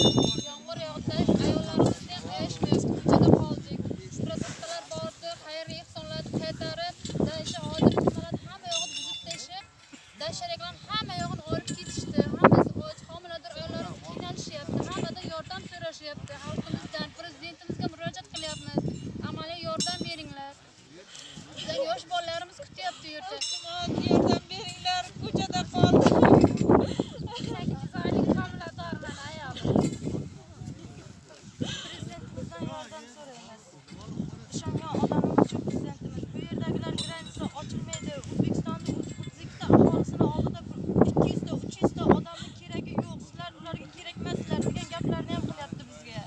Yağmur yağdı, ayollarımız ham ayashmayapti, ko'chada qoldik. Protokollar bordi, xayrli ehsonlarni qaytarib, dasha hozir nimalar hamma yog'ini buzib tashlab, dashaliklar hamma yog'ini olib ketishdi. Hammasi och, homilador ayollarimiz qiynalishyapti, hammadan yordam so'rashyapti. Xalqimizdan, prezidentimizga murojaat qilyapmiz. Amaliy yordam beringlar. Bizning yosh bolalarimiz kutyapti u yerda. Yordam beringlar, ko'chada qoldik. 8 oylik homiladorman ayol. Prezidentimizdan yordam so'raymiz. Ishongan odamimiz uchun prezidentimiz. Bu yerdagilar graniza ochilmaydi. O'zbekistonning 32 ta aholisini oldida 200 ta, 300 ta odamni keragi yo'q. Sizlar ularga kerak emaslar degan gaplarni ham qilyapti bizga.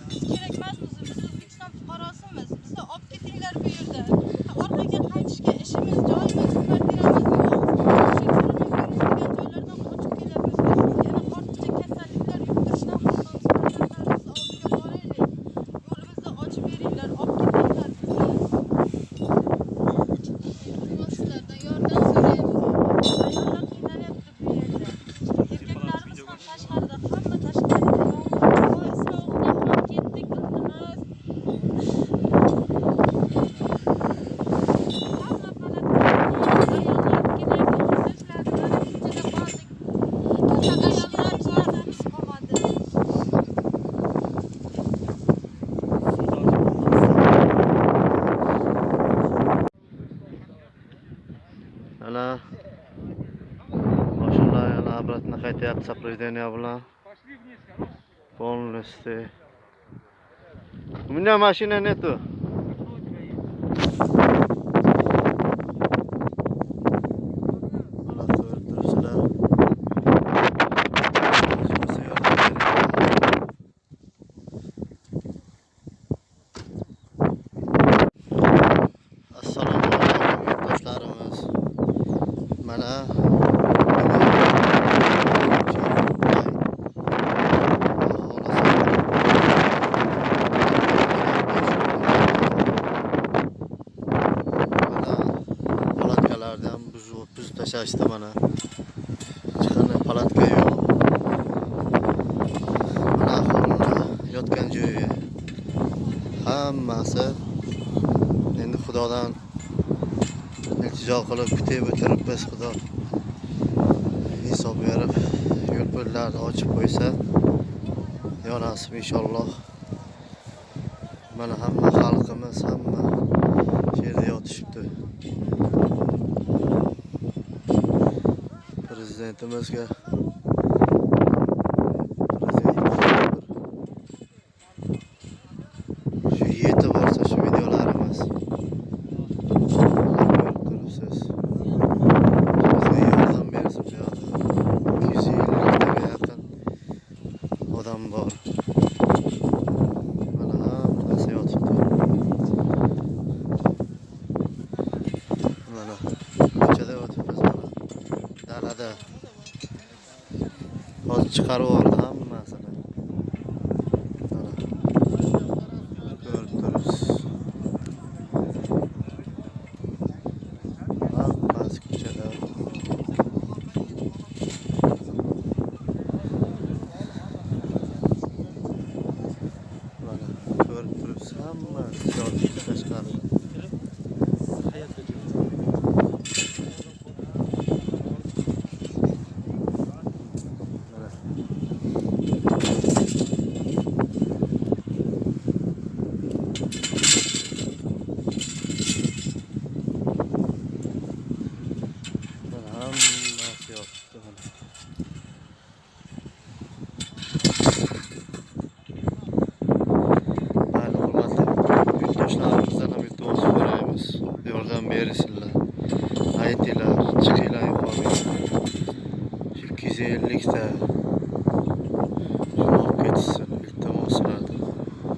Biz kerak emasmiz, biz O'zbekiston fuqarosimiz. Bizni olib ketinglar bu yerda. Orqaga qaytishga ishimiz, joyimiz, kvartiramiz yo'q. Shu koronavirus degan joylardan qochib kelyapmiz. Yana ortiqcha kasalliklar yuqtirishdan qo'rqamiz. Farzandlarimizni oldiga boraylik. Yo'limizni ochib beringlar, olib ketinglar bizni. Sizlardan yordam so'raymiz. Ayollar qiynalyapti bu yerda. Erkaklarimiz ham tashqarida, hamma tashqarida. Yomg'ir sovuqda ham ketdik, iltimos. Hamma palatkaga ayollar kelayotgan qizlarni ko'chada qoldik. Ayollarimiz qolmadi. Ana mashinlar yana обратно qaytyapti сопровождение bilan. Полностью. У меня машины нету. Mana ko'rib turibsizlar. Assalomu alaykum yurtdoshlarimiz. Mana palatkalardan buzib tashlashdi mana. Hech qanday palatka yo'q. Mana aholi yotgan joyi hammasi endi Xudodan iltijo qilib kutib o'tiribmiz. Xudo hisob berib yo'l yo'llarni ochib qo'ysa yo nasib inshaalloh. Mana hamma xalqimiz hamma yerda yotishibdi. Prezidentimizga shu yetib borsa shu videolarimiz ko'rib turibsiz. Bizga yordam bersin bu yoqda. 250 taga yaqin odam bor. Mana hammasi yotibdi. Mana ko'chada yotibmiz mana. Dalada. Hozir chiqarib yubordi hammasini. Mana. Ko'rib turibsiz. Hammasi ko'chada. Mana ko'rib turibsiz hammasi yotibdi tashqarida. Hammasi yotibdi mana. Mayli hurmatli yurtdoshlarimizdan ham iltimos so'raymiz. Yordam bersinlar. Aytinglar, chiqinglar yuqoriga. 250 ta